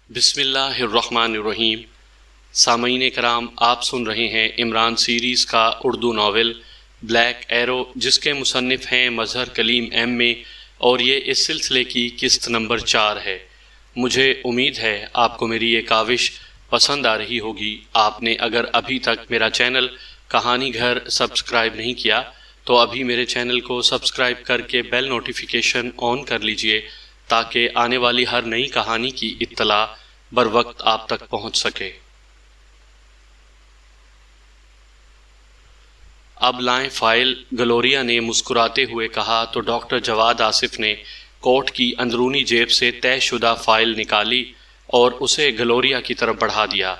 بسم اللہ الرحمن الرحیم۔ سامعین کرام، آپ سن رہے ہیں عمران سیریز کا اردو ناول بلیک ایرو، جس کے مصنف ہیں مظہر کلیم ایم اور یہ اس سلسلے کی قسط نمبر 4 ہے۔ مجھے امید ہے آپ کو میری یہ کاوش پسند آ رہی ہوگی۔ آپ نے اگر ابھی تک میرا چینل کہانی گھر سبسکرائب نہیں کیا تو ابھی میرے چینل کو سبسکرائب کر کے بیل نوٹیفیکیشن آن کر لیجئے تاکہ آنے والی ہر نئی کہانی کی اطلاع بر وقت آپ تک پہنچ سکے۔ اب لائیں فائل، گلوریا نے مسکراتے ہوئے کہا تو ڈاکٹر جواد آصف نے کوٹ کی اندرونی جیب سے طے شدہ فائل نکالی اور اسے گلوریا کی طرف بڑھا دیا۔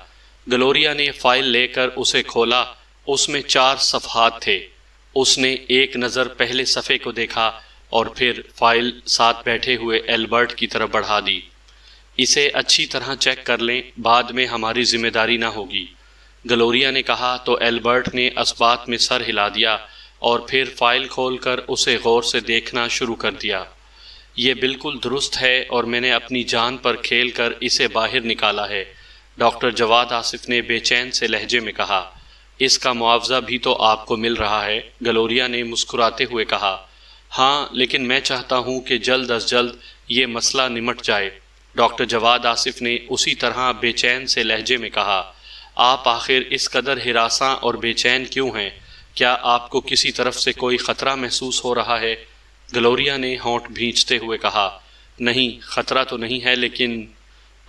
گلوریا نے فائل لے کر اسے کھولا۔ اس میں 4 صفحات تھے۔ اس نے ایک نظر پہلے صفحے کو دیکھا اور پھر فائل ساتھ بیٹھے ہوئے ایلبرٹ کی طرف بڑھا دی۔ اسے اچھی طرح چیک کر لیں، بعد میں ہماری ذمہ داری نہ ہوگی، گلوریا نے کہا تو ایلبرٹ نے اثبات میں سر ہلا دیا اور پھر فائل کھول کر اسے غور سے دیکھنا شروع کر دیا۔ یہ بالکل درست ہے اور میں نے اپنی جان پر کھیل کر اسے باہر نکالا ہے، ڈاکٹر جواد آصف نے بے چین سے لہجے میں کہا۔ اس کا معاوضہ بھی تو آپ کو مل رہا ہے، گلوریا نے مسکراتے ہوئے کہا۔ ہاں، لیکن میں چاہتا ہوں کہ جلد از جلد یہ مسئلہ نمٹ جائے، ڈاکٹر جواد آصف نے اسی طرح بے چین سے لہجے میں کہا۔ آپ آخر اس قدر ہراساں اور بے چین کیوں ہیں؟ کیا آپ کو کسی طرف سے کوئی خطرہ محسوس ہو رہا ہے؟ گلوریا نے ہونٹ بھینچتے ہوئے کہا۔ نہیں، خطرہ تو نہیں ہے، لیکن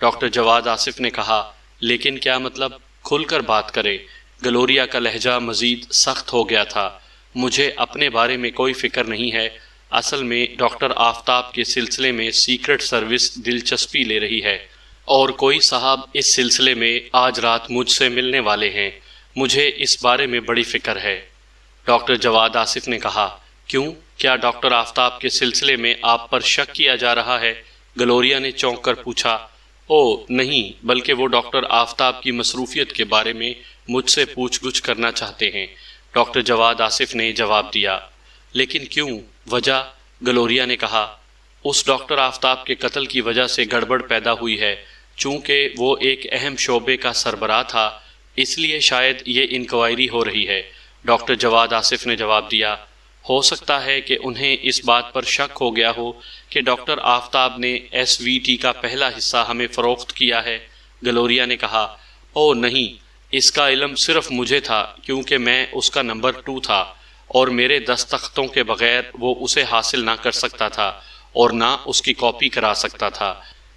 ڈاکٹر جواد آصف نے کہا۔ لیکن کیا مطلب؟ کھل کر بات کرے۔ گلوریا کا لہجہ مزید سخت ہو گیا تھا۔ مجھے اپنے بارے میں کوئی فکر نہیں ہے، اصل میں ڈاکٹر آفتاب کے سلسلے میں سیکرٹ سروس دلچسپی لے رہی ہے اور کوئی صاحب اس سلسلے میں آج رات مجھ سے ملنے والے ہیں۔ مجھے اس بارے میں بڑی فکر ہے، ڈاکٹر جواد آصف نے کہا۔ کیوں؟ کیا ڈاکٹر آفتاب کے سلسلے میں آپ پر شک کیا جا رہا ہے؟ گلوریا نے چونک کر پوچھا۔ او نہیں، بلکہ وہ ڈاکٹر آفتاب کی مصروفیت کے بارے میں مجھ سے پوچھ گچھ کرنا چاہتے ہیں، ڈاکٹر جواد آصف نے جواب دیا۔ لیکن کیوں؟ وجہ؟ گلوریا نے کہا۔ اس ڈاکٹر آفتاب کے قتل کی وجہ سے گڑبڑ پیدا ہوئی ہے۔ چونکہ وہ ایک اہم شعبے کا سربراہ تھا، اس لیے شاید یہ انکوائری ہو رہی ہے، ڈاکٹر جواد آصف نے جواب دیا۔ ہو سکتا ہے کہ انہیں اس بات پر شک ہو گیا ہو کہ ڈاکٹر آفتاب نے ایس وی ٹی کا پہلا حصہ ہمیں فروخت کیا ہے، گلوریا نے کہا۔ او نہیں، اس کا علم صرف مجھے تھا کیونکہ میں اس کا نمبر 2 تھا اور میرے دستخطوں کے بغیر وہ اسے حاصل نہ کر سکتا تھا اور نہ اس کی کاپی کرا سکتا تھا،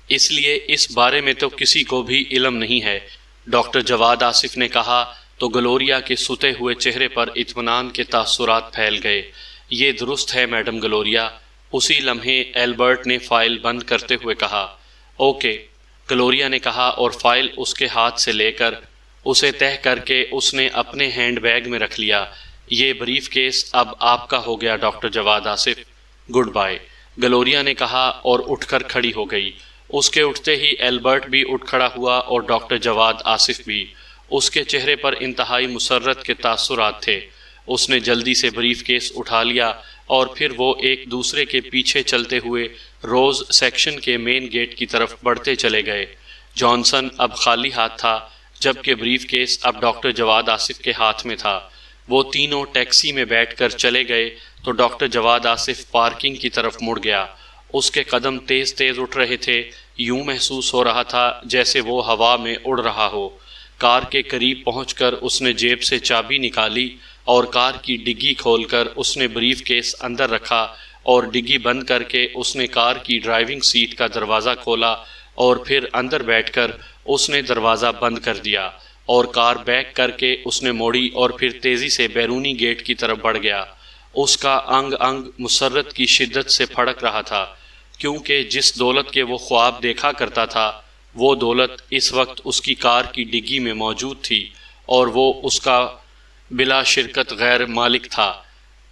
اس لیے اس بارے میں تو کسی کو بھی علم نہیں ہے، ڈاکٹر جواد آصف نے کہا تو گلوریا کے ستے ہوئے چہرے پر اطمینان کے تاثرات پھیل گئے۔ یہ درست ہے میڈم گلوریا، اسی لمحے ایلبرٹ نے فائل بند کرتے ہوئے کہا۔ اوکے، گلوریا نے کہا اور فائل اس کے ہاتھ سے لے کر اسے تہہ کر کے اس نے اپنے ہینڈ بیگ میں رکھ لیا۔ یہ بریف کیس اب آپ کا ہو گیا ڈاکٹر جواد آصف، گڈ بائے، گلوریا نے کہا اور اٹھ کر کھڑی ہو گئی۔ اس کے اٹھتے ہی ایلبرٹ بھی اٹھ کھڑا ہوا اور ڈاکٹر جواد آصف بھی۔ اس کے چہرے پر انتہائی مسرت کے تاثرات تھے۔ اس نے جلدی سے بریف کیس اٹھا لیا اور پھر وہ ایک دوسرے کے پیچھے چلتے ہوئے روز سیکشن کے مین گیٹ کی طرف بڑھتے چلے گئے۔ جانسن اب خالی ہاتھ تھا، جبکہ بریف کیس اب ڈاکٹر جواد آصف کے ہاتھ میں تھا۔ وہ تینوں ٹیکسی میں بیٹھ کر چلے گئے تو ڈاکٹر جواد آصف پارکنگ کی طرف مڑ گیا۔ اس کے قدم تیز تیز اٹھ رہے تھے، یوں محسوس ہو رہا تھا جیسے وہ ہوا میں اڑ رہا ہو۔ کار کے قریب پہنچ کر اس نے جیب سے چابی نکالی اور کار کی ڈگی کھول کر اس نے بریف کیس اندر رکھا اور ڈگی بند کر کے اس نے کار کی ڈرائیونگ سیٹ کا دروازہ کھولا اور پھر اندر بیٹھ کر اس نے دروازہ بند کر دیا اور کار بیک کر کے اس نے موڑی اور پھر تیزی سے بیرونی گیٹ کی طرف بڑھ گیا۔ اس کا انگ انگ مسرت کی شدت سے پھڑک رہا تھا، کیونکہ جس دولت کے وہ خواب دیکھا کرتا تھا وہ دولت اس وقت اس کی کار کی ڈگی میں موجود تھی اور وہ اس کا بلا شرکت غیر مالک تھا۔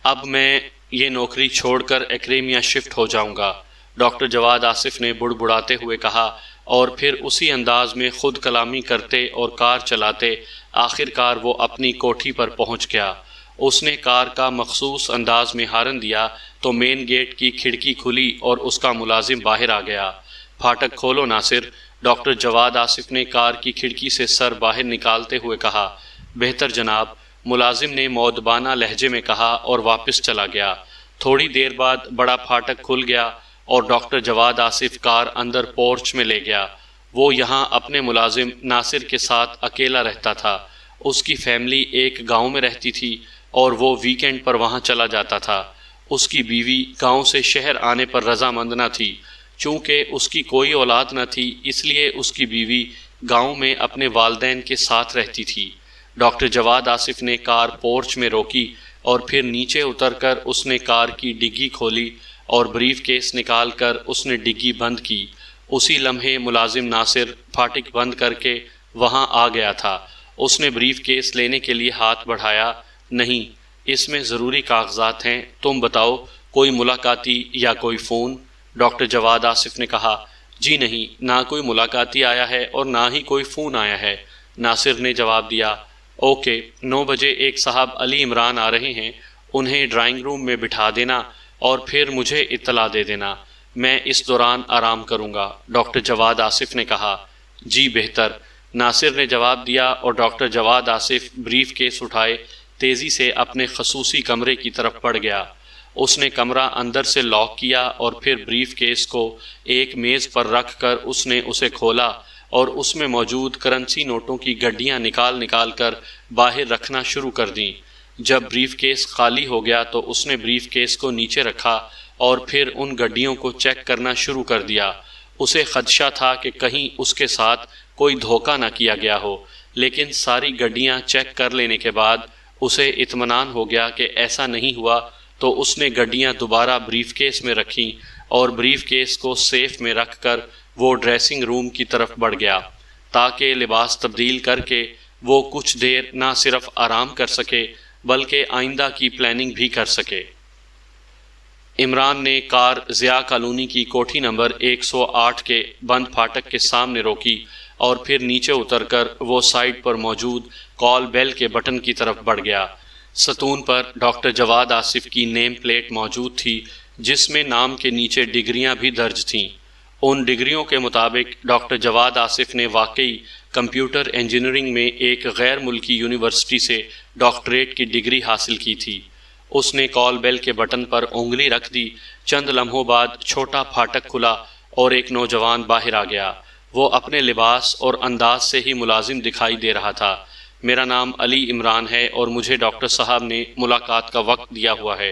اب میں یہ نوکری چھوڑ کر ایکریمیا شفٹ ہو جاؤں گا، ڈاکٹر جواد آصف نے بڑبڑاتے ہوئے کہا اور پھر اسی انداز میں خود کلامی کرتے اور کار چلاتے آخر کار وہ اپنی کوٹھی پر پہنچ گیا۔ اس نے کار کا مخصوص انداز میں ہارن دیا تو مین گیٹ کی کھڑکی کھلی اور اس کا ملازم باہر آ گیا۔ پھاٹک کھولو ناصر، ڈاکٹر جواد آصف نے کار کی کھڑکی سے سر باہر نکالتے ہوئے کہا، بہتر جناب، ملازم نے مؤدبانہ لہجے میں کہا اور واپس چلا گیا۔ تھوڑی دیر بعد بڑا پھاٹک کھل گیا اور ڈاکٹر جواد آصف کار اندر پورچ میں لے گیا۔ وہ یہاں اپنے ملازم ناصر کے ساتھ اکیلا رہتا تھا۔ اس کی فیملی ایک گاؤں میں رہتی تھی اور وہ ویکینڈ پر وہاں چلا جاتا تھا۔ اس کی بیوی گاؤں سے شہر آنے پر رضامند نہ تھی۔ چونکہ اس کی کوئی اولاد نہ تھی، اس لیے اس کی بیوی گاؤں میں اپنے والدین کے ساتھ رہتی تھی۔ ڈاکٹر جواد آصف نے کار پورچ میں روکی اور پھر نیچے اتر کر اس نے کار کی ڈگی کھولی اور بریف کیس نکال کر اس نے ڈگی بند کی۔ اسی لمحے ملازم ناصر پھاٹک بند کر کے وہاں آ گیا تھا۔ اس نے بریف کیس لینے کے لیے ہاتھ بڑھایا۔ نہیں، اس میں ضروری کاغذات ہیں، تم بتاؤ، کوئی ملاقاتی یا کوئی فون؟ ڈاکٹر جواد آصف نے کہا، جی نہیں، نہ کوئی ملاقاتی آیا ہے اور نہ ہی کوئی فون آیا ہے۔ ناصر نے جواب دیا، اوکے، 9 بجے ایک صاحب علی عمران آ رہے ہیں، انہیں ڈرائنگ روم میں بٹھا دینا اور پھر مجھے اطلاع دے دینا، میں اس دوران آرام کروں گا۔ ڈاکٹر جواد آصف نے کہا، جی بہتر، ناصر نے جواب دیا اور ڈاکٹر جواد آصف بریف کیس اٹھائے تیزی سے اپنے خصوصی کمرے کی طرف بڑھ گیا۔ اس نے کمرہ اندر سے لاک کیا اور پھر بریف کیس کو ایک میز پر رکھ کر اس نے اسے کھولا اور اس میں موجود کرنسی نوٹوں کی گڈیاں نکال کر باہر رکھنا شروع کر دیں۔ جب بریف کیس خالی ہو گیا تو اس نے بریف کیس کو نیچے رکھا اور پھر ان گڈیوں کو چیک کرنا شروع کر دیا۔ اسے خدشہ تھا کہ کہیں اس کے ساتھ کوئی دھوکہ نہ کیا گیا ہو، لیکن ساری گڈیاں چیک کر لینے کے بعد اسے اطمینان ہو گیا کہ ایسا نہیں ہوا، تو اس نے گڈیاں دوبارہ بریف کیس میں رکھیں اور بریف کیس کو سیف میں رکھ کر وہ ڈریسنگ روم کی طرف بڑھ گیا تاکہ لباس تبدیل کر کے وہ کچھ دیر نہ صرف آرام کر سکے بلکہ آئندہ کی پلاننگ بھی کر سکے۔ عمران نے کار ضیاء کالونی کی کوٹھی نمبر 108 کے بند پھاٹک کے سامنے روکی اور پھر نیچے اتر کر وہ سائڈ پر موجود کال بیل کے بٹن کی طرف بڑھ گیا۔ ستون پر ڈاکٹر جواد آصف کی نیم پلیٹ موجود تھی جس میں نام کے نیچے ڈگریاں بھی درج تھیں۔ ان ڈگریوں کے مطابق ڈاکٹر جواد آصف نے واقعی کمپیوٹر انجینئرنگ میں ایک غیر ملکی یونیورسٹی سے ڈاکٹریٹ کی ڈگری حاصل کی تھی۔ اس نے کال بیل کے بٹن پر انگلی رکھ دی۔ چند لمحوں بعد چھوٹا پھاٹک کھلا اور ایک نوجوان باہر آ گیا۔ وہ اپنے لباس اور انداز سے ہی ملازم دکھائی دے رہا تھا۔ میرا نام علی عمران ہے اور مجھے ڈاکٹر صاحب نے ملاقات کا وقت دیا ہوا ہے۔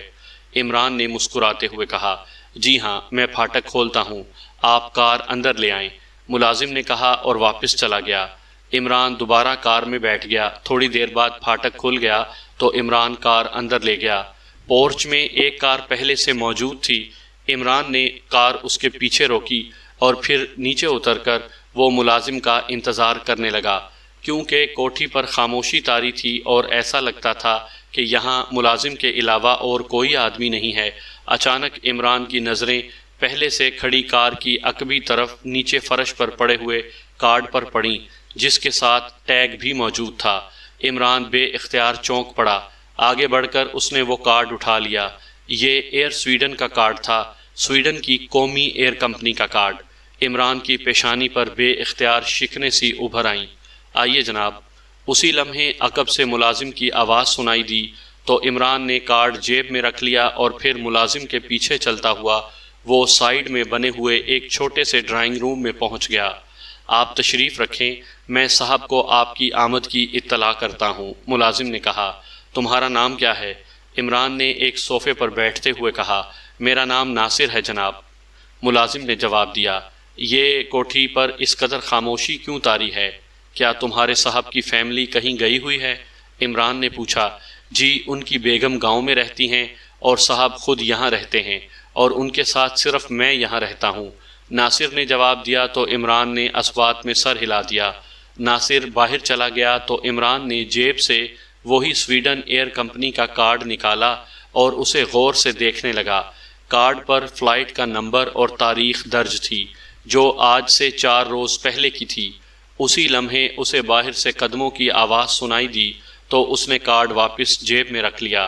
عمران نے مسکراتے ہوئے کہا، جی ہاں، میں پھاٹک کھولتا ہوں، آپ کار اندر لے آئیں، ملازم نے کہا اور واپس چلا گیا۔ عمران دوبارہ کار میں بیٹھ گیا۔ تھوڑی دیر بعد پھاٹک کھل گیا تو عمران کار اندر لے گیا۔ پورچ میں ایک کار پہلے سے موجود تھی۔ عمران نے کار اس کے پیچھے روکی اور پھر نیچے اتر کر وہ ملازم کا انتظار کرنے لگا۔ کیونکہ کوٹھی پر خاموشی طاری تھی اور ایسا لگتا تھا کہ یہاں ملازم کے علاوہ اور کوئی آدمی نہیں ہے، اچانک عمران کی نظریں پہلے سے کھڑی کار کی عقبی طرف نیچے فرش پر پڑے ہوئے کارڈ پر پڑیں جس کے ساتھ ٹیگ بھی موجود تھا۔ عمران بے اختیار چونک پڑا۔ آگے بڑھ کر اس نے وہ کارڈ اٹھا لیا۔ یہ ایئر سویڈن کا کارڈ تھا، سویڈن کی قومی ایئر کمپنی کا کارڈ۔ عمران کی پیشانی پر بے اختیار شکنیں سی ابھر آئیں۔ آئیے جناب۔ اسی لمحے عقب سے ملازم کی آواز سنائی دی تو عمران نے کارڈ جیب میں رکھ لیا اور پھر ملازم کے پیچھے چلتا ہوا وہ سائیڈ میں بنے ہوئے ایک چھوٹے سے ڈرائنگ روم میں پہنچ گیا۔ آپ تشریف رکھیں، میں صاحب کو آپ کی آمد کی اطلاع کرتا ہوں، ملازم نے کہا۔ تمہارا نام کیا ہے؟ عمران نے ایک صوفے پر بیٹھتے ہوئے کہا، میرا نام ناصر ہے جناب، ملازم نے جواب دیا۔ یہ کوٹھی پر اس قدر خاموشی کیوں طاری ہے؟ کیا تمہارے صاحب کی فیملی کہیں گئی ہوئی ہے؟ عمران نے پوچھا۔ جی، ان کی بیگم گاؤں میں رہتی ہیں اور صاحب خود یہاں رہتے ہیں اور ان کے ساتھ صرف میں یہاں رہتا ہوں، ناصر نے جواب دیا تو عمران نے اثبات میں سر ہلا دیا۔ ناصر باہر چلا گیا تو عمران نے جیب سے وہی سویڈن ایئر کمپنی کا کارڈ نکالا اور اسے غور سے دیکھنے لگا۔ کارڈ پر فلائٹ کا نمبر اور تاریخ درج تھی جو آج سے 4 روز پہلے کی تھی۔ اسی لمحے اسے باہر سے قدموں کی آواز سنائی دی تو اس نے کارڈ واپس جیب میں رکھ لیا۔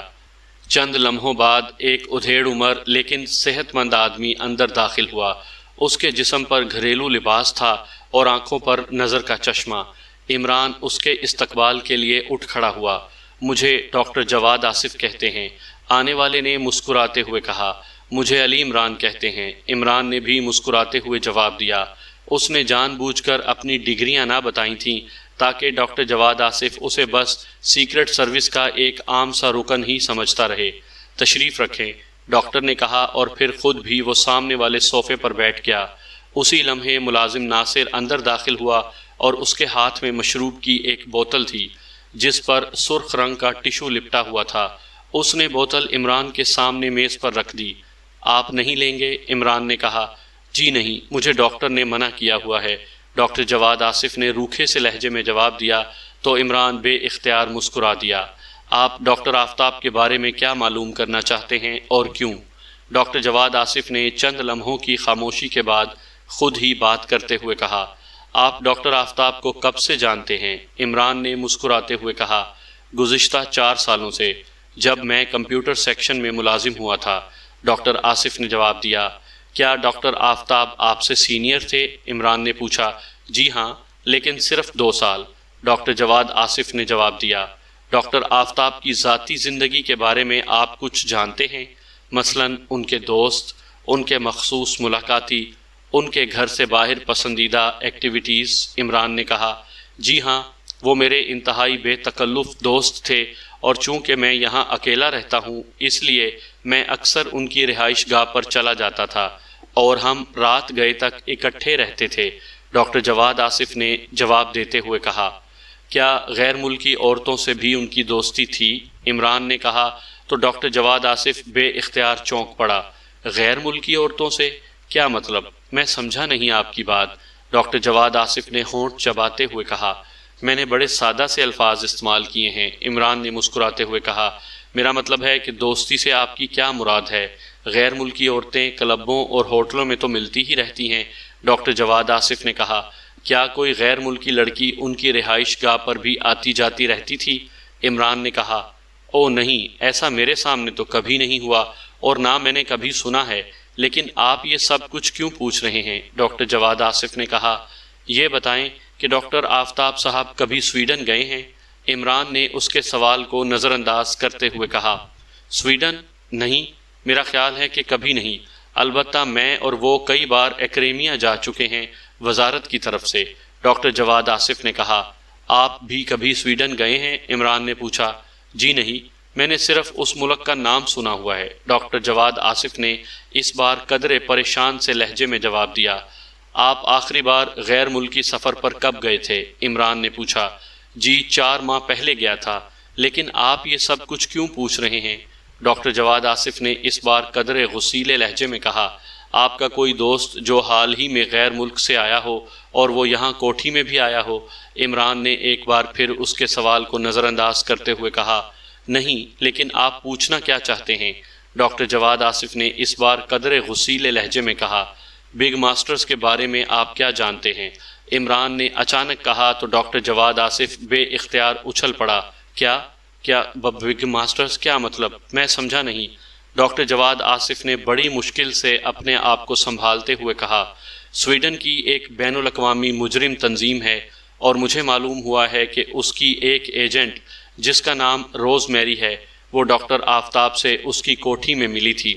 چند لمحوں بعد ایک ادھیڑ عمر لیکن صحت مند آدمی اندر داخل ہوا۔ اس کے جسم پر گھریلو لباس تھا اور آنکھوں پر نظر کا چشمہ۔ عمران اس کے استقبال کے لیے اٹھ کھڑا ہوا۔ مجھے ڈاکٹر جواد آصف کہتے ہیں، آنے والے نے مسکراتے ہوئے کہا۔ مجھے علی عمران کہتے ہیں، عمران نے بھی مسکراتے ہوئے جواب دیا۔ اس نے جان بوجھ کر اپنی ڈگریاں نہ بتائی تھیں تاکہ ڈاکٹر جواد آصف اسے بس سیکرٹ سروس کا ایک عام سا رکن ہی سمجھتا رہے۔ تشریف رکھیں، ڈاکٹر نے کہا، اور پھر خود بھی وہ سامنے والے صوفے پر بیٹھ گیا۔ اسی لمحے ملازم ناصر اندر داخل ہوا اور اس کے ہاتھ میں مشروب کی ایک بوتل تھی جس پر سرخ رنگ کا ٹشو لپٹا ہوا تھا۔ اس نے بوتل عمران کے سامنے میز پر رکھ دی۔ آپ نہیں لیں گے؟ عمران نے کہا۔ جی نہیں، مجھے ڈاکٹر نے منع کیا ہوا ہے، ڈاکٹر جواد آصف نے روکھے سے لہجے میں جواب دیا تو عمران بے اختیار مسکرا دیا۔ آپ ڈاکٹر آفتاب کے بارے میں کیا معلوم کرنا چاہتے ہیں اور کیوں؟ ڈاکٹر جواد آصف نے چند لمحوں کی خاموشی کے بعد خود ہی بات کرتے ہوئے کہا۔ آپ ڈاکٹر آفتاب کو کب سے جانتے ہیں؟ عمران نے مسکراتے ہوئے کہا۔ گزشتہ 4 سالوں سے، جب میں کمپیوٹر سیکشن میں ملازم ہوا تھا، ڈاکٹر آصف نے جواب دیا۔ کیا ڈاکٹر آفتاب آپ سے سینئر تھے؟ عمران نے پوچھا۔ جی ہاں، لیکن صرف 2 سال، ڈاکٹر جواد آصف نے جواب دیا۔ ڈاکٹر آفتاب کی ذاتی زندگی کے بارے میں آپ کچھ جانتے ہیں؟ مثلاً ان کے دوست، ان کے مخصوص ملاقاتی، ان کے گھر سے باہر پسندیدہ ایکٹیویٹیز؟ عمران نے کہا۔ جی ہاں، وہ میرے انتہائی بے تکلف دوست تھے، اور چونکہ میں یہاں اکیلا رہتا ہوں اس لیے میں اکثر ان کی رہائش گاہ پر چلا جاتا تھا اور ہم رات گئے تک اکٹھے رہتے تھے، ڈاکٹر جواد آصف نے جواب دیتے ہوئے کہا۔ کیا غیر ملکی عورتوں سے بھی ان کی دوستی تھی؟ عمران نے کہا تو ڈاکٹر جواد آصف بے اختیار چونک پڑا۔ غیر ملکی عورتوں سے؟ کیا مطلب؟ میں سمجھا نہیں آپ کی بات، ڈاکٹر جواد آصف نے ہونٹ چباتے ہوئے کہا۔ میں نے بڑے سادہ سے الفاظ استعمال کیے ہیں، عمران نے مسکراتے ہوئے کہا۔ میرا مطلب ہے کہ دوستی سے آپ کی کیا مراد ہے؟ غیر ملکی عورتیں کلبوں اور ہوٹلوں میں تو ملتی ہی رہتی ہیں، ڈاکٹر جواد آصف نے کہا۔ کیا کوئی غیر ملکی لڑکی ان کی رہائش گاہ پر بھی آتی جاتی رہتی تھی؟ عمران نے کہا۔ او نہیں، ایسا میرے سامنے تو کبھی نہیں ہوا اور نہ میں نے کبھی سنا ہے، لیکن آپ یہ سب کچھ کیوں پوچھ رہے ہیں؟ ڈاکٹر جواد آصف نے کہا۔ یہ بتائیں کہ ڈاکٹر آفتاب صاحب کبھی سویڈن گئے ہیں؟ عمران نے اس کے سوال کو نظر انداز کرتے ہوئے کہا۔ سویڈن؟ نہیں، میرا خیال ہے کہ کبھی نہیں، البتہ میں اور وہ کئی بار ایکریمیا جا چکے ہیں، وزارت کی طرف سے، ڈاکٹر جواد آصف نے کہا۔ آپ بھی کبھی سویڈن گئے ہیں؟ عمران نے پوچھا۔ جی نہیں، میں نے صرف اس ملک کا نام سنا ہوا ہے، ڈاکٹر جواد آصف نے اس بار قدرے پریشان سے لہجے میں جواب دیا۔ آپ آخری بار غیر ملکی سفر پر کب گئے تھے؟ عمران نے پوچھا۔ جی 4 ماہ پہلے گیا تھا، لیکن آپ یہ سب کچھ کیوں پوچھ رہے ہیں؟ ڈاکٹر جواد آصف نے اس بار قدرے غصیلے لہجے میں کہا۔ آپ کا کوئی دوست جو حال ہی میں غیر ملک سے آیا ہو اور وہ یہاں کوٹھی میں بھی آیا ہو؟ عمران نے ایک بار پھر اس کے سوال کو نظر انداز کرتے ہوئے کہا۔ نہیں، لیکن آپ پوچھنا کیا چاہتے ہیں؟ ڈاکٹر جواد آصف نے اس بار قدرے غصیلے لہجے میں کہا۔ بگ ماسٹرز کے بارے میں آپ کیا جانتے ہیں؟ عمران نے اچانک کہا تو ڈاکٹر جواد آصف بے اختیار اچھل پڑا۔ کیا بگ ماسٹرز؟ کیا مطلب؟ میں سمجھا نہیں، ڈاکٹر جواد آصف نے بڑی مشکل سے اپنے آپ کو سنبھالتے ہوئے کہا۔ سویڈن کی ایک بین الاقوامی مجرم تنظیم ہے اور مجھے معلوم ہوا ہے کہ اس کی ایک ایجنٹ جس کا نام روز میری ہے، وہ ڈاکٹر آفتاب سے اس کی کوٹھی میں ملی تھی۔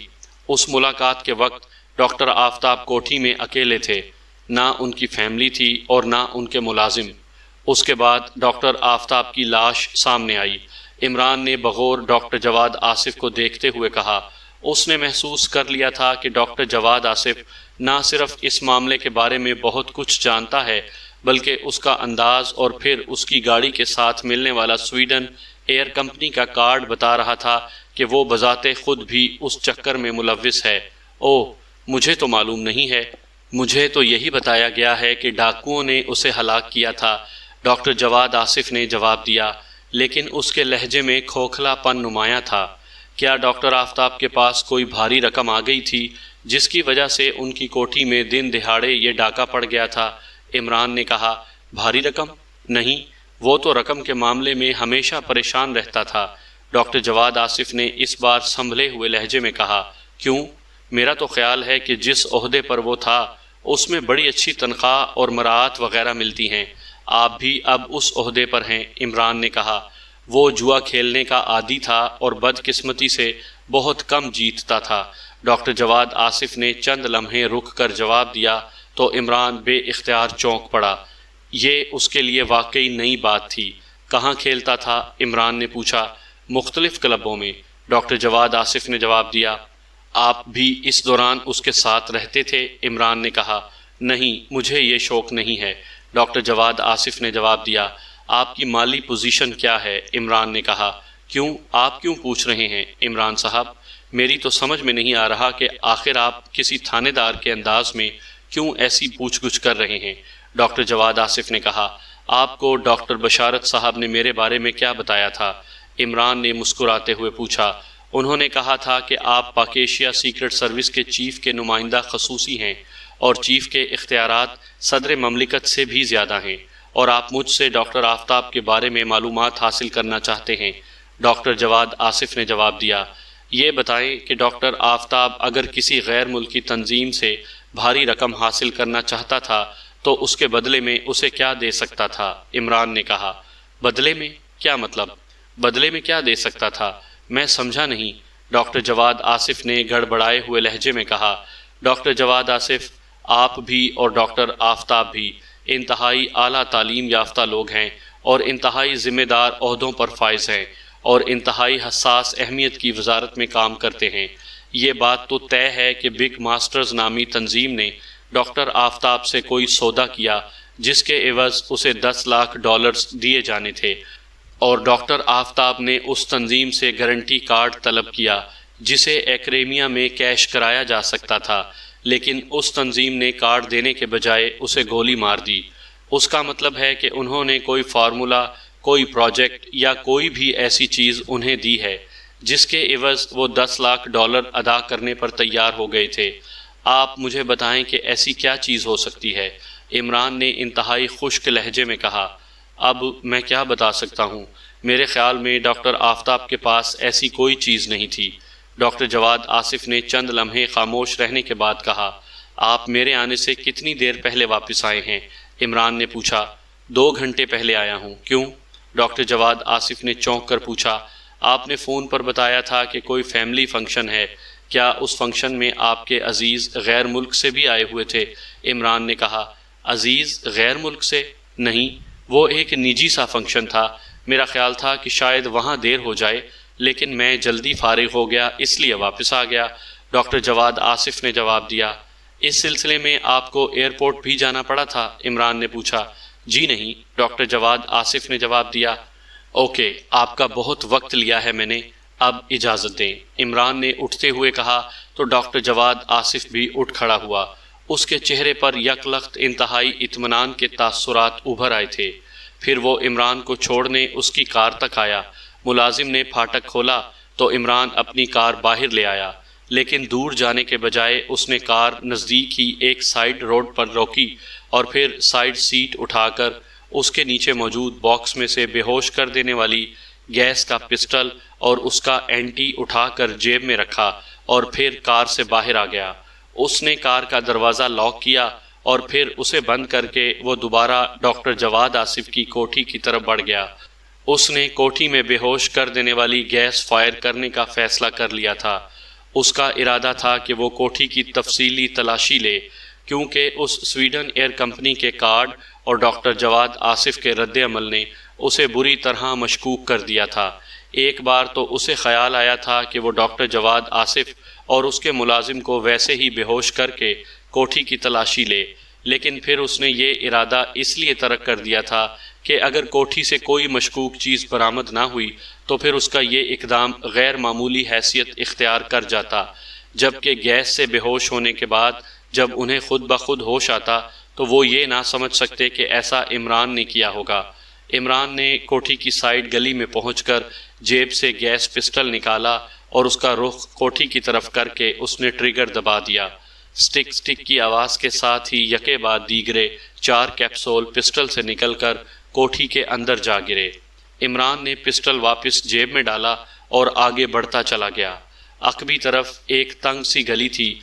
اس ملاقات کے وقت ڈاکٹر آفتاب کوٹھی میں اکیلے تھے، نہ ان کی فیملی تھی اور نہ ان کے ملازم۔ اس کے بعد ڈاکٹر آفتاب کی لاش سامنے آئی۔ عمران نے بغور ڈاکٹر جواد آصف کو دیکھتے ہوئے کہا۔ اس نے محسوس کر لیا تھا کہ ڈاکٹر جواد آصف نہ صرف اس معاملے کے بارے میں بہت کچھ جانتا ہے، بلکہ اس کا انداز اور پھر اس کی گاڑی کے ساتھ ملنے والا سویڈن ایئر کمپنی کا کارڈ بتا رہا تھا کہ وہ بذات خود بھی اس چکر میں ملوث ہے۔ اوہ، مجھے تو معلوم نہیں ہے، مجھے تو یہی بتایا گیا ہے کہ ڈاکوؤں نے اسے ہلاک کیا تھا، ڈاکٹر جواد آصف نے جواب دیا، لیکن اس کے لہجے میں کھوکھلا پن نمایاں تھا۔ کیا ڈاکٹر آفتاب کے پاس کوئی بھاری رقم آ گئی تھی جس کی وجہ سے ان کی کوٹھی میں دن دہاڑے یہ ڈاکہ پڑ گیا تھا؟ عمران نے کہا۔ بھاری رقم؟ نہیں، وہ تو رقم کے معاملے میں ہمیشہ پریشان رہتا تھا، ڈاکٹر جواد آصف نے اس بار سنبھلے ہوئے لہجے میں کہا۔ کیوں؟ میرا تو خیال ہے کہ جس عہدے پر وہ تھا اس میں بڑی اچھی تنخواہ اور مراعات وغیرہ ملتی ہیں، آپ بھی اب اس عہدے پر ہیں۔ عمران نے کہا، وہ جوا کھیلنے کا عادی تھا اور بدقسمتی سے بہت کم جیتتا تھا۔ ڈاکٹر جواد آصف نے چند لمحے رک کر جواب دیا تو عمران بے اختیار چونک پڑا۔ یہ اس کے لیے واقعی نئی بات تھی۔ کہاں کھیلتا تھا؟ عمران نے پوچھا۔ مختلف کلبوں میں، ڈاکٹر جواد آصف نے جواب دیا۔ آپ بھی اس دوران اس کے ساتھ رہتے تھے؟ عمران نے کہا۔ نہیں، مجھے یہ شوق نہیں ہے، ڈاکٹر جواد آصف نے جواب دیا۔ آپ کی مالی پوزیشن کیا ہے؟ عمران نے کہا۔ کیوں؟ آپ کیوں پوچھ رہے ہیں عمران صاحب؟ میری تو سمجھ میں نہیں آ رہا کہ آخر آپ کسی تھانے دار کے انداز میں کیوں ایسی پوچھ گچھ کر رہے ہیں؟ ڈاکٹر جواد آصف نے کہا۔ آپ کو ڈاکٹر بشارت صاحب نے میرے بارے میں کیا بتایا تھا؟ عمران نے مسکراتے ہوئے پوچھا۔ انہوں نے کہا تھا کہ آپ پاک ایشیا سیکرٹ سروس کے چیف کے نمائندہ خصوصی ہیں اور چیف کے اختیارات صدر مملکت سے بھی زیادہ ہیں، اور آپ مجھ سے ڈاکٹر آفتاب کے بارے میں معلومات حاصل کرنا چاہتے ہیں۔ ڈاکٹر جواد آصف نے جواب دیا۔ یہ بتائیں کہ ڈاکٹر آفتاب اگر کسی غیر ملکی تنظیم سے بھاری رقم حاصل کرنا چاہتا تھا تو اس کے بدلے میں اسے کیا دے سکتا تھا؟ عمران نے کہا۔ بدلے میں؟ کیا مطلب؟ بدلے میں کیا دے سکتا تھا؟ میں سمجھا نہیں، ڈاکٹر جواد آصف نے گڑبڑائے ہوئے لہجے میں کہا۔ ڈاکٹر جواد آصف، آپ بھی اور ڈاکٹر آفتاب بھی انتہائی اعلیٰ تعلیم یافتہ لوگ ہیں اور انتہائی ذمہ دار عہدوں پر فائز ہیں اور انتہائی حساس اہمیت کی وزارت میں کام کرتے ہیں۔ یہ بات تو طے ہے کہ بگ ماسٹرز نامی تنظیم نے ڈاکٹر آفتاب سے کوئی سودا کیا جس کے عوض اسے 10 لاکھ ڈالرز دیے جانے تھے، اور ڈاکٹر آفتاب نے اس تنظیم سے گارنٹی کارڈ طلب کیا جسے ایکریمیا میں کیش کرایا جا سکتا تھا، لیکن اس تنظیم نے کارڈ دینے کے بجائے اسے گولی مار دی۔ اس کا مطلب ہے کہ انہوں نے کوئی فارمولا، کوئی پروجیکٹ یا کوئی بھی ایسی چیز انہیں دی ہے جس کے عوض وہ 10 لاکھ ڈالر ادا کرنے پر تیار ہو گئے تھے۔ آپ مجھے بتائیں کہ ایسی کیا چیز ہو سکتی ہے؟ عمران نے انتہائی خشک لہجے میں کہا۔ اب میں کیا بتا سکتا ہوں؟ میرے خیال میں ڈاکٹر آفتاب کے پاس ایسی کوئی چیز نہیں تھی۔ ڈاکٹر جواد آصف نے چند لمحے خاموش رہنے کے بعد کہا۔ آپ میرے آنے سے کتنی دیر پہلے واپس آئے ہیں؟ عمران نے پوچھا۔ 2 گھنٹے پہلے آیا ہوں۔ کیوں؟ ڈاکٹر جواد آصف نے چونک کر پوچھا۔ آپ نے فون پر بتایا تھا کہ کوئی فیملی فنکشن ہے، کیا اس فنکشن میں آپ کے عزیز غیر ملک سے بھی آئے ہوئے تھے؟ عمران نے کہا۔ عزیز غیر ملک سے؟ نہیں، وہ ایک نجی سا فنکشن تھا۔ میرا خیال تھا کہ شاید وہاں دیر ہو جائے، لیکن میں جلدی فارغ ہو گیا اس لیے واپس آ گیا، ڈاکٹر جواد آصف نے جواب دیا۔ اس سلسلے میں آپ کو ایئرپورٹ بھی جانا پڑا تھا؟ عمران نے پوچھا۔ جی نہیں، ڈاکٹر جواد آصف نے جواب دیا۔ اوکے، آپ کا بہت وقت لیا ہے میں نے، اب اجازت دیں، عمران نے اٹھتے ہوئے کہا تو ڈاکٹر جواد آصف بھی اٹھ کھڑا ہوا۔ اس کے چہرے پر یک لخت انتہائی اطمینان کے تاثرات ابھر آئے تھے۔ پھر وہ عمران کو چھوڑنے اس کی کار تک آیا۔ ملازم نے پھاٹک کھولا تو عمران اپنی کار باہر لے آیا، لیکن دور جانے کے بجائے اس نے کار نزدیک ہی ایک سائیڈ روڈ پر روکی اور پھر سائیڈ سیٹ اٹھا کر اس کے نیچے موجود باکس میں سے بے ہوش کر دینے والی گیس کا پسٹل اور اس کا اینٹی اٹھا کر جیب میں رکھا اور پھر کار سے باہر آ گیا۔ اس نے کار کا دروازہ لاک کیا اور پھر اسے بند کر کے وہ دوبارہ ڈاکٹر جواد آصف کی کوٹھی کی طرف بڑھ گیا۔ اس نے کوٹھی میں بے ہوش کر دینے والی گیس فائر کرنے کا فیصلہ کر لیا تھا۔ اس کا ارادہ تھا کہ وہ کوٹھی کی تفصیلی تلاشی لے، کیونکہ اس سویڈن ایئر کمپنی کے کارڈ اور ڈاکٹر جواد آصف کے رد عمل نے اسے بری طرح مشکوک کر دیا تھا۔ ایک بار تو اسے خیال آیا تھا کہ وہ ڈاکٹر جواد آصف اور اس کے ملازم کو ویسے ہی بے ہوش کر کے کوٹھی کی تلاشی لے، لیکن پھر اس نے یہ ارادہ اس لیے ترک کر دیا تھا کہ اگر کوٹھی سے کوئی مشکوک چیز برآمد نہ ہوئی تو پھر اس کا یہ اقدام غیر معمولی حیثیت اختیار کر جاتا، جبکہ گیس سے بے ہوش ہونے کے بعد جب انہیں خود بخود ہوش آتا تو وہ یہ نہ سمجھ سکتے کہ ایسا عمران نے کیا ہوگا۔ عمران نے کوٹھی کی سائیڈ گلی میں پہنچ کر جیب سے گیس پسٹل نکالا اور اس کا رخ کوٹھی کی طرف کر کے اس نے ٹریگر دبا دیا۔ سٹک سٹک کی آواز کے ساتھ ہی یکے بعد دیگرے 4 کیپسول پسٹل سے نکل کر کوٹھی کے اندر جا گرے۔ عمران نے پسٹل واپس جیب میں ڈالا اور آگے بڑھتا چلا گیا۔ عقبی طرف ایک تنگ سی گلی تھی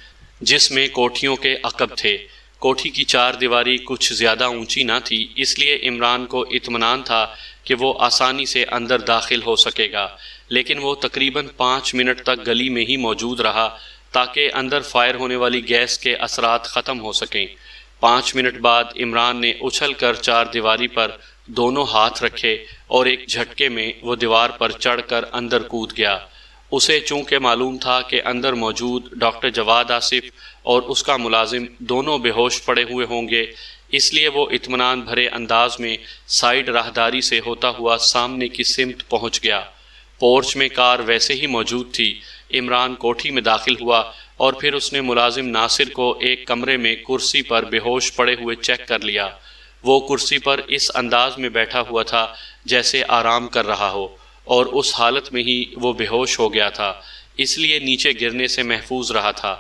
جس میں کوٹھیوں کے عقب تھے۔ کوٹھی کی چار دیواری کچھ زیادہ اونچی نہ تھی، اس لیے عمران کو اطمینان تھا کہ وہ آسانی سے اندر داخل ہو سکے گا، لیکن وہ تقریباً 5 منٹ تک گلی میں ہی موجود رہا تاکہ اندر فائر ہونے والی گیس کے اثرات ختم ہو سکیں۔ 5 منٹ بعد عمران نے اچھل کر چار دیواری پر دونوں ہاتھ رکھے اور ایک جھٹکے میں وہ دیوار پر چڑھ کر اندر کود گیا۔ اسے چونکہ معلوم تھا کہ اندر موجود ڈاکٹر جواد آصف اور اس کا ملازم دونوں بے ہوش پڑے ہوئے ہوں گے، اس لیے وہ اطمینان بھرے انداز میں سائیڈ راہداری سے ہوتا ہوا سامنے کی سمت پہنچ گیا۔ پورچ میں کار ویسے ہی موجود تھی۔ عمران کوٹھی میں داخل ہوا اور پھر اس نے ملازم ناصر کو ایک کمرے میں کرسی پر بے ہوش پڑے ہوئے چیک کر لیا۔ وہ کرسی پر اس انداز میں بیٹھا ہوا تھا جیسے آرام کر رہا ہو، اور اس حالت میں ہی وہ بے ہوش ہو گیا تھا، اس لیے نیچے گرنے سے محفوظ رہا تھا۔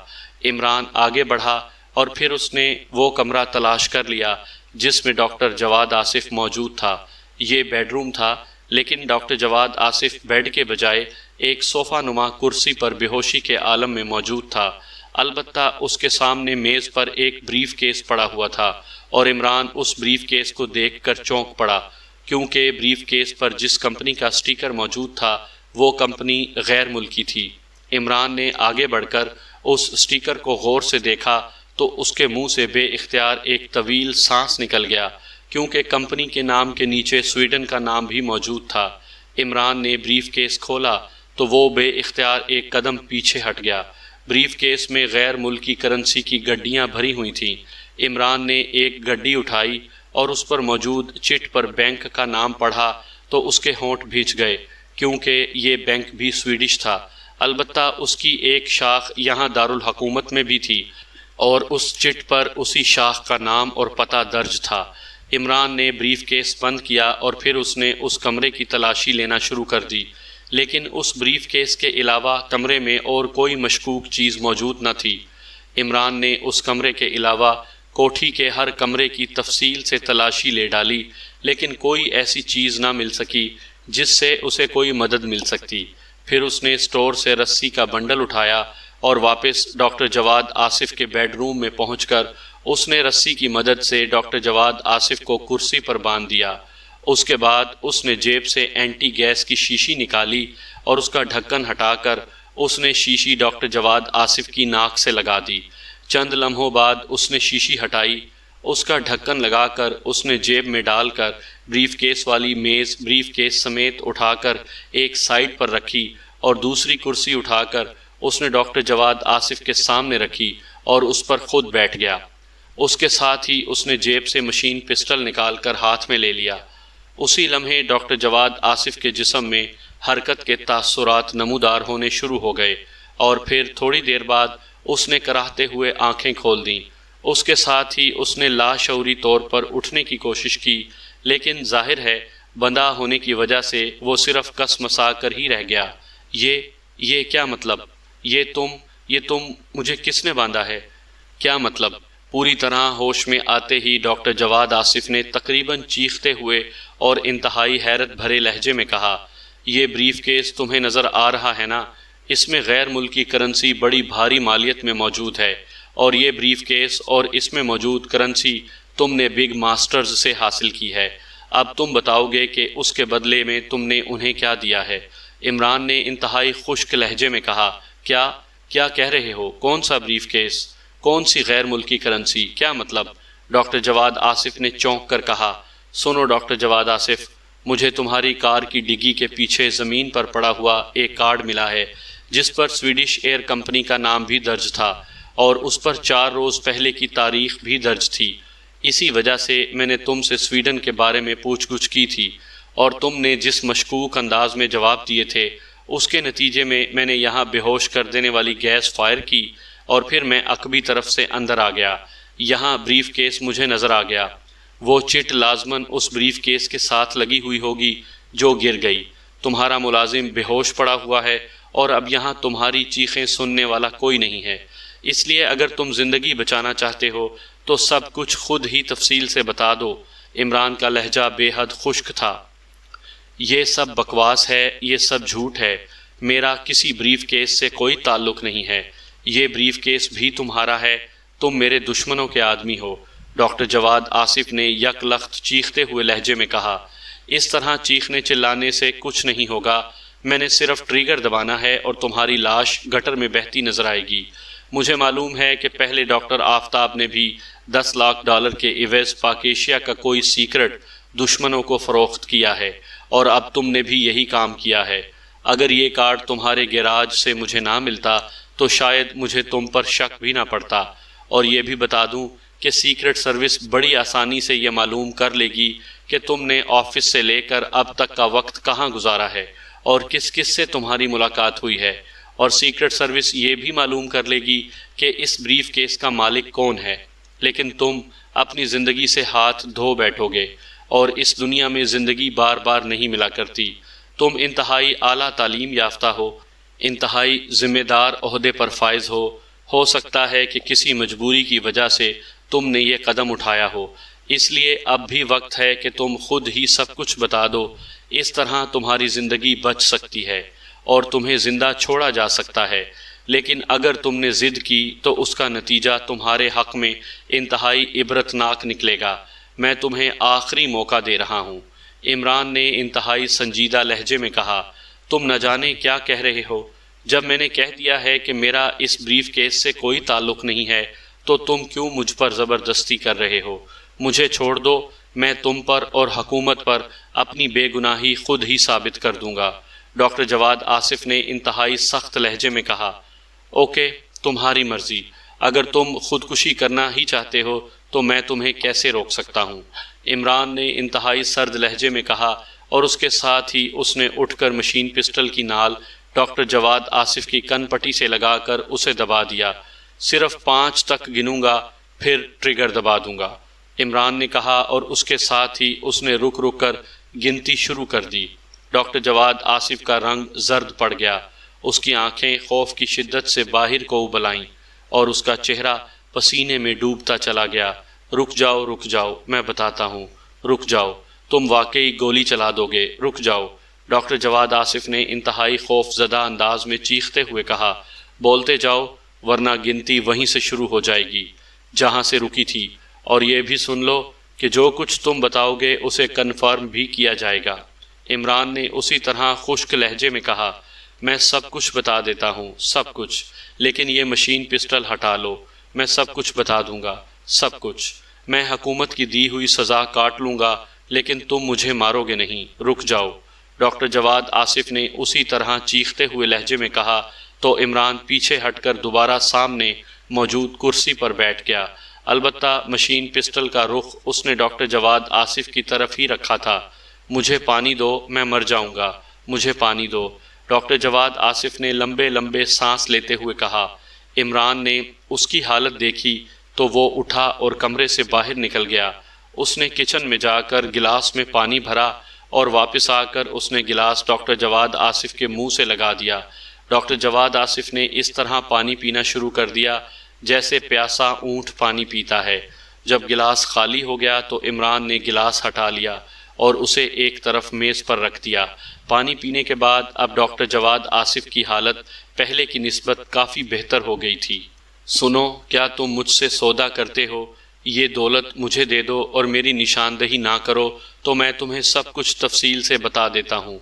عمران آگے بڑھا اور پھر اس نے وہ کمرہ تلاش کر لیا جس میں ڈاکٹر جواد آصف موجود تھا۔ یہ بیڈ روم تھا، لیکن ڈاکٹر جواد آصف بیڈ کے بجائے ایک صوفہ نما کرسی پر بے ہوشی کے عالم میں موجود تھا۔ البتہ اس کے سامنے میز پر ایک بریف کیس پڑا ہوا تھا، اور عمران اس بریف کیس کو دیکھ کر چونک پڑا، کیونکہ بریف کیس پر جس کمپنی کا سٹیکر موجود تھا وہ کمپنی غیر ملکی تھی۔ عمران نے آگے بڑھ کر اس سٹیکر کو غور سے دیکھا تو اس کے منہ سے بے اختیار ایک طویل سانس نکل گیا، کیونکہ کمپنی کے نام کے نیچے سویڈن کا نام بھی موجود تھا۔ عمران نے بریف کیس کھولا تو وہ بے اختیار ایک قدم پیچھے ہٹ گیا۔ بریف کیس میں غیر ملکی کرنسی کی گڈیاں بھری ہوئی تھیں۔ عمران نے ایک گڈی اٹھائی اور اس پر موجود چٹ پر بینک کا نام پڑھا تو اس کے ہونٹ بھیج گئے، کیونکہ یہ بینک بھی سویڈش تھا۔ البتہ اس کی ایک شاخ یہاں دارالحکومت میں بھی تھی، اور اس چٹ پر اسی شاخ کا نام اور پتہ درج تھا۔ عمران نے بریف کیس بند کیا اور پھر اس نے اس کمرے کی تلاشی لینا شروع کر دی، لیکن اس بریف کیس کے علاوہ کمرے میں اور کوئی مشکوک چیز موجود نہ تھی۔ عمران نے اس کمرے کے علاوہ کوٹھی کے ہر کمرے کی تفصیل سے تلاشی لے ڈالی، لیکن کوئی ایسی چیز نہ مل سکی جس سے اسے کوئی مدد مل سکتی۔ پھر اس نے اسٹور سے رسی کا بنڈل اٹھایا اور واپس ڈاکٹر جواد آصف کے بیڈ روم میں پہنچ کر اس نے رسی کی مدد سے ڈاکٹر جواد آصف کو کرسی پر باندھ دیا۔ اس کے بعد اس نے جیب سے اینٹی گیس کی شیشی نکالی اور اس کا ڈھکن ہٹا کر اس نے شیشی ڈاکٹر جواد آصف کی ناک سے لگا دی۔ چند لمحوں بعد اس نے شیشی ہٹائی، اس کا ڈھکن لگا کر اس نے جیب میں ڈال کر بریف کیس والی میز بریف کیس سمیت اٹھا کر ایک سائیڈ پر رکھی، اور دوسری کرسی اٹھا کر اس نے ڈاکٹر جواد آصف کے سامنے رکھی اور اس پر خود بیٹھ گیا۔ اس کے ساتھ ہی اس نے جیب سے مشین پسٹل نکال کر ہاتھ میں لے لیا۔ اسی لمحے ڈاکٹر جواد آصف کے جسم میں حرکت کے تاثرات نمودار ہونے شروع ہو گئے، اور پھر تھوڑی دیر بعد اس نے کراہتے ہوئے آنکھیں کھول دیں۔ اس کے ساتھ ہی اس نے لاشعوری طور پر اٹھنے کی کوشش کی، لیکن ظاہر ہے بندھا ہونے کی وجہ سے وہ صرف کس مسا کر ہی رہ گیا۔ یہ کیا مطلب؟ یہ تم مجھے کس نے باندھا ہے؟ کیا مطلب؟ پوری طرح ہوش میں آتے ہی ڈاکٹر جواد آصف نے تقریباً چیختے ہوئے اور انتہائی حیرت بھرے لہجے میں کہا، یہ بریف کیس تمہیں نظر آ رہا ہے نا؟ اس میں غیر ملکی کرنسی بڑی بھاری مالیت میں موجود ہے، اور یہ بریف کیس اور اس میں موجود کرنسی تم نے بگ ماسٹرز سے حاصل کی ہے۔ اب تم بتاؤ گے کہ اس کے بدلے میں تم نے انہیں کیا دیا ہے؟ عمران نے انتہائی خشک لہجے میں کہا، کیا کہہ رہے ہو؟ کون سا بریف کیس؟ کون سی غیر ملکی کرنسی؟ کیا مطلب؟ ڈاکٹر جواد آصف نے چونک کر کہا، سنو ڈاکٹر جواد آصف، مجھے تمہاری کار کی ڈگی کے پیچھے زمین پر پڑا ہوا ایک کارڈ ملا ہے جس پر سویڈش ایئر کمپنی کا نام بھی درج تھا، اور اس پر 4 روز پہلے کی تاریخ بھی درج تھی۔ اسی وجہ سے میں نے تم سے سویڈن کے بارے میں پوچھ گچھ کی تھی، اور تم نے جس مشکوک انداز میں جواب دیے تھے اس کے نتیجے میں نے یہاں بے ہوش کر دینے والی گیس فائر کی، اور پھر میں عقبی طرف سے اندر آ گیا۔ یہاں بریف کیس مجھے نظر آ گیا۔ وہ چٹ لازماً اس بریف کیس کے ساتھ لگی ہوئی ہوگی جو گر گئی۔ تمہارا ملازم بے ہوش پڑا ہوا ہے، اور اب یہاں تمہاری چیخیں سننے والا کوئی نہیں ہے، اس لیے اگر تم زندگی بچانا چاہتے ہو تو سب کچھ خود ہی تفصیل سے بتا دو۔ عمران کا لہجہ بے حد خشک تھا۔ یہ سب بکواس ہے، یہ سب جھوٹ ہے، میرا کسی بریف کیس سے کوئی تعلق نہیں ہے۔ یہ بریف کیس بھی تمہارا ہے، تم میرے دشمنوں کے آدمی ہو، ڈاکٹر جواد آصف نے یک لخت چیختے ہوئے لہجے میں کہا۔ اس طرح چیخنے چلانے سے کچھ نہیں ہوگا، میں نے صرف ٹریگر دبانا ہے اور تمہاری لاش گٹر میں بہتی نظر آئے گی۔ مجھے معلوم ہے کہ پہلے ڈاکٹر آفتاب نے بھی $10 لاکھ کے عوض پاک ایشیا کا کوئی سیکرٹ دشمنوں کو فروخت کیا ہے، اور اب تم نے بھی یہی کام کیا ہے۔ اگر یہ کارڈ تمہارے گیراج سے مجھے نہ ملتا تو شاید مجھے تم پر شک بھی نہ پڑتا، اور یہ بھی بتا دوں کہ سیکرٹ سروس بڑی آسانی سے یہ معلوم کر لے گی کہ تم نے آفس سے لے کر اب تک کا وقت کہاں گزارا ہے اور کس کس سے تمہاری ملاقات ہوئی ہے، اور سیکرٹ سروس یہ بھی معلوم کر لے گی کہ اس بریف کیس کا مالک کون ہے۔ لیکن تم اپنی زندگی سے ہاتھ دھو بیٹھو گے، اور اس دنیا میں زندگی بار بار نہیں ملا کرتی۔ تم انتہائی اعلیٰ تعلیم یافتہ ہو، انتہائی ذمہ دار عہدے پر فائز ہو سکتا ہے کہ کسی مجبوری کی وجہ سے تم نے یہ قدم اٹھایا ہو، اس لیے اب بھی وقت ہے کہ تم خود ہی سب کچھ بتا دو۔ اس طرح تمہاری زندگی بچ سکتی ہے اور تمہیں زندہ چھوڑا جا سکتا ہے، لیکن اگر تم نے ضد کی تو اس کا نتیجہ تمہارے حق میں انتہائی عبرتناک نکلے گا۔ میں تمہیں آخری موقع دے رہا ہوں۔ عمران نے انتہائی سنجیدہ لہجے میں کہا، تم نہ جانے کیا کہہ رہے ہو۔ جب میں نے کہہ دیا ہے کہ میرا اس بریف کیس سے کوئی تعلق نہیں ہے تو تم کیوں مجھ پر زبردستی کر رہے ہو؟ مجھے چھوڑ دو، میں تم پر اور حکومت پر اپنی بے گناہی خود ہی ثابت کر دوں گا۔ ڈاکٹر جواد آصف نے انتہائی سخت لہجے میں کہا، اوکے، تمہاری مرضی، اگر تم خودکشی کرنا ہی چاہتے ہو تو میں تمہیں کیسے روک سکتا ہوں؟ عمران نے انتہائی سرد لہجے میں کہا، اور اس کے ساتھ ہی اس نے اٹھ کر مشین پسٹل کی نال ڈاکٹر جواد آصف کی کن پٹی سے لگا کر اسے دبا دیا۔ صرف 5 تک گنوں گا، پھر ٹریگر دبا دوں گا، عمران نے کہا، اور اس کے ساتھ ہی اس نے رک رک کر گنتی شروع کر دی۔ ڈاکٹر جواد آصف کا رنگ زرد پڑ گیا، اس کی آنکھیں خوف کی شدت سے باہر کو ابل آئیں، اور اس کا چہرہ پسینے میں ڈوبتا چلا گیا۔ رک جاؤ، میں بتاتا ہوں، رک جاؤ، تم واقعی گولی چلا دو گے، رک جاؤ، ڈاکٹر جواد آصف نے انتہائی خوف زدہ انداز میں چیختے ہوئے کہا، بولتے جاؤ ورنہ گنتی وہیں سے شروع ہو جائے گی جہاں سے رکی تھی، اور یہ بھی سن لو کہ جو کچھ تم بتاؤ گے اسے کنفرم بھی کیا جائے گا۔ عمران نے اسی طرح خشک لہجے میں کہا، میں سب کچھ بتا دیتا ہوں، سب کچھ، لیکن یہ مشین پسٹل ہٹا لو، میں سب کچھ بتا دوں گا، سب کچھ۔ میں حکومت کی دی ہوئی سزا کاٹ لوں گا، لیکن تم مجھے مارو گے نہیں، رک جاؤ۔ ڈاکٹر جواد آصف نے اسی طرح چیختے ہوئے لہجے میں کہا تو عمران پیچھے ہٹ کر دوبارہ سامنے موجود کرسی پر بیٹھ گیا۔ البتہ مشین پسٹل کا رخ اس نے ڈاکٹر جواد آصف کی طرف ہی رکھا تھا۔ مجھے پانی دو، میں مر جاؤں گا، مجھے پانی دو، ڈاکٹر جواد آصف نے لمبے لمبے سانس لیتے ہوئے کہا۔ عمران نے اس کی حالت دیکھی تو وہ اٹھا اور کمرے سے باہر نکل گیا۔ اس نے کچن میں جا کر گلاس میں پانی بھرا اور واپس آ کر اس نے گلاس ڈاکٹر جواد آصف کے منہ سے لگا دیا۔ ڈاکٹر جواد آصف نے اس طرح پانی پینا شروع کر دیا جیسے پیاسا اونٹ پانی پیتا ہے۔ جب گلاس خالی ہو گیا تو عمران نے گلاس ہٹا لیا اور اسے ایک طرف میز پر رکھ دیا۔ پانی پینے کے بعد اب ڈاکٹر جواد آصف کی حالت پہلے کی نسبت کافی بہتر ہو گئی تھی۔ سنو، کیا تم مجھ سے سودا کرتے ہو؟ یہ دولت مجھے دے دو اور میری نشاندہی نہ کرو تو میں تمہیں سب کچھ تفصیل سے بتا دیتا ہوں۔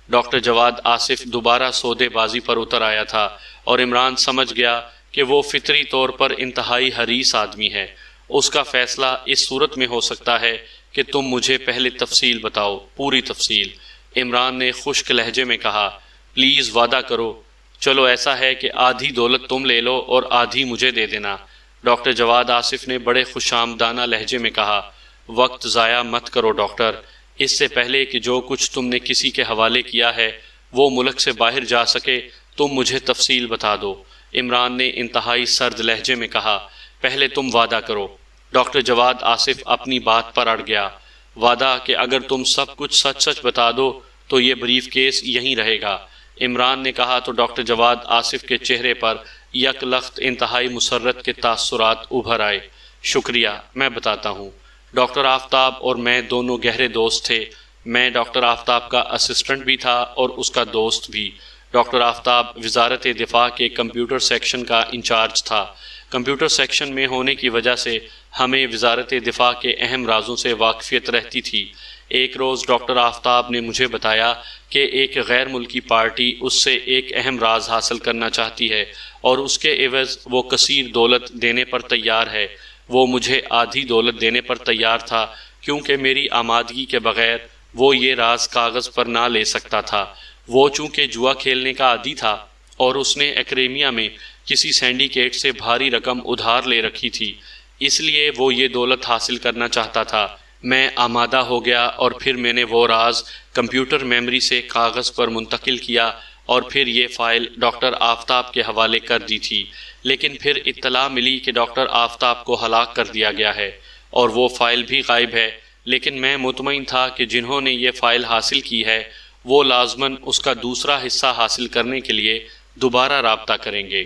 ڈاکٹر جواد آصف دوبارہ سودے بازی پر اتر آیا تھا، اور عمران سمجھ گیا کہ وہ فطری طور پر انتہائی حریص آدمی ہے۔ اس کا فیصلہ اس صورت میں ہو سکتا ہے کہ تم مجھے پہلے تفصیل بتاؤ، پوری تفصیل۔ عمران نے خشک لہجے میں کہا، پلیز وعدہ کرو۔ چلو ایسا ہے کہ آدھی دولت تم لے لو اور آدھی مجھے دے دینا۔ ڈاکٹر جواد آصف نے بڑے خوشامدانہ لہجے میں کہا، وقت ضائع مت کرو ڈاکٹر، اس سے پہلے کہ جو کچھ تم نے کسی کے حوالے کیا ہے وہ ملک سے باہر جا سکے تم مجھے تفصیل بتا دو۔ عمران نے انتہائی سرد لہجے میں کہا، پہلے تم وعدہ کرو۔ ڈاکٹر جواد آصف اپنی بات پر اڑ گیا، وعدہ کہ اگر تم سب کچھ سچ سچ بتا دو تو یہ بریف کیس یہیں رہے گا۔ عمران نے کہا تو ڈاکٹر جواد آصف کے چہرے پر یک لخت انتہائی مسرت کے تاثرات ابھر آئے۔ شکریہ، میں بتاتا ہوں۔ ڈاکٹر آفتاب اور میں دونوں گہرے دوست تھے۔ میں ڈاکٹر آفتاب کا اسسٹنٹ بھی تھا اور اس کا دوست بھی۔ ڈاکٹر آفتاب وزارت دفاع کے کمپیوٹر سیکشن کا انچارج تھا، کمپیوٹر سیکشن میں ہونے کی وجہ سے ہمیں وزارت دفاع کے اہم رازوں سے واقفیت رہتی تھی۔ ایک روز ڈاکٹر آفتاب نے مجھے بتایا کہ ایک غیر ملکی پارٹی اس سے ایک اہم راز حاصل کرنا چاہتی ہے اور اس کے عوض وہ کثیر دولت دینے پر تیار ہے۔ وہ مجھے آدھی دولت دینے پر تیار تھا کیونکہ میری آمادگی کے بغیر وہ یہ راز کاغذ پر نہ لے سکتا تھا۔ وہ چونکہ جوا کھیلنے کا عادی تھا اور اس نے ایکریمیا میں کسی سینڈیکیٹ سے بھاری رقم ادھار لے رکھی تھی، اس لیے وہ یہ دولت حاصل کرنا چاہتا تھا۔ میں آمادہ ہو گیا اور پھر میں نے وہ راز کمپیوٹر میموری سے کاغذ پر منتقل کیا اور پھر یہ فائل ڈاکٹر آفتاب کے حوالے کر دی تھی، لیکن پھر اطلاع ملی کہ ڈاکٹر آفتاب کو ہلاک کر دیا گیا ہے اور وہ فائل بھی غائب ہے، لیکن میں مطمئن تھا کہ جنہوں نے یہ فائل حاصل کی ہے وہ لازماً اس کا دوسرا حصہ حاصل کرنے کے لیے دوبارہ رابطہ کریں گے۔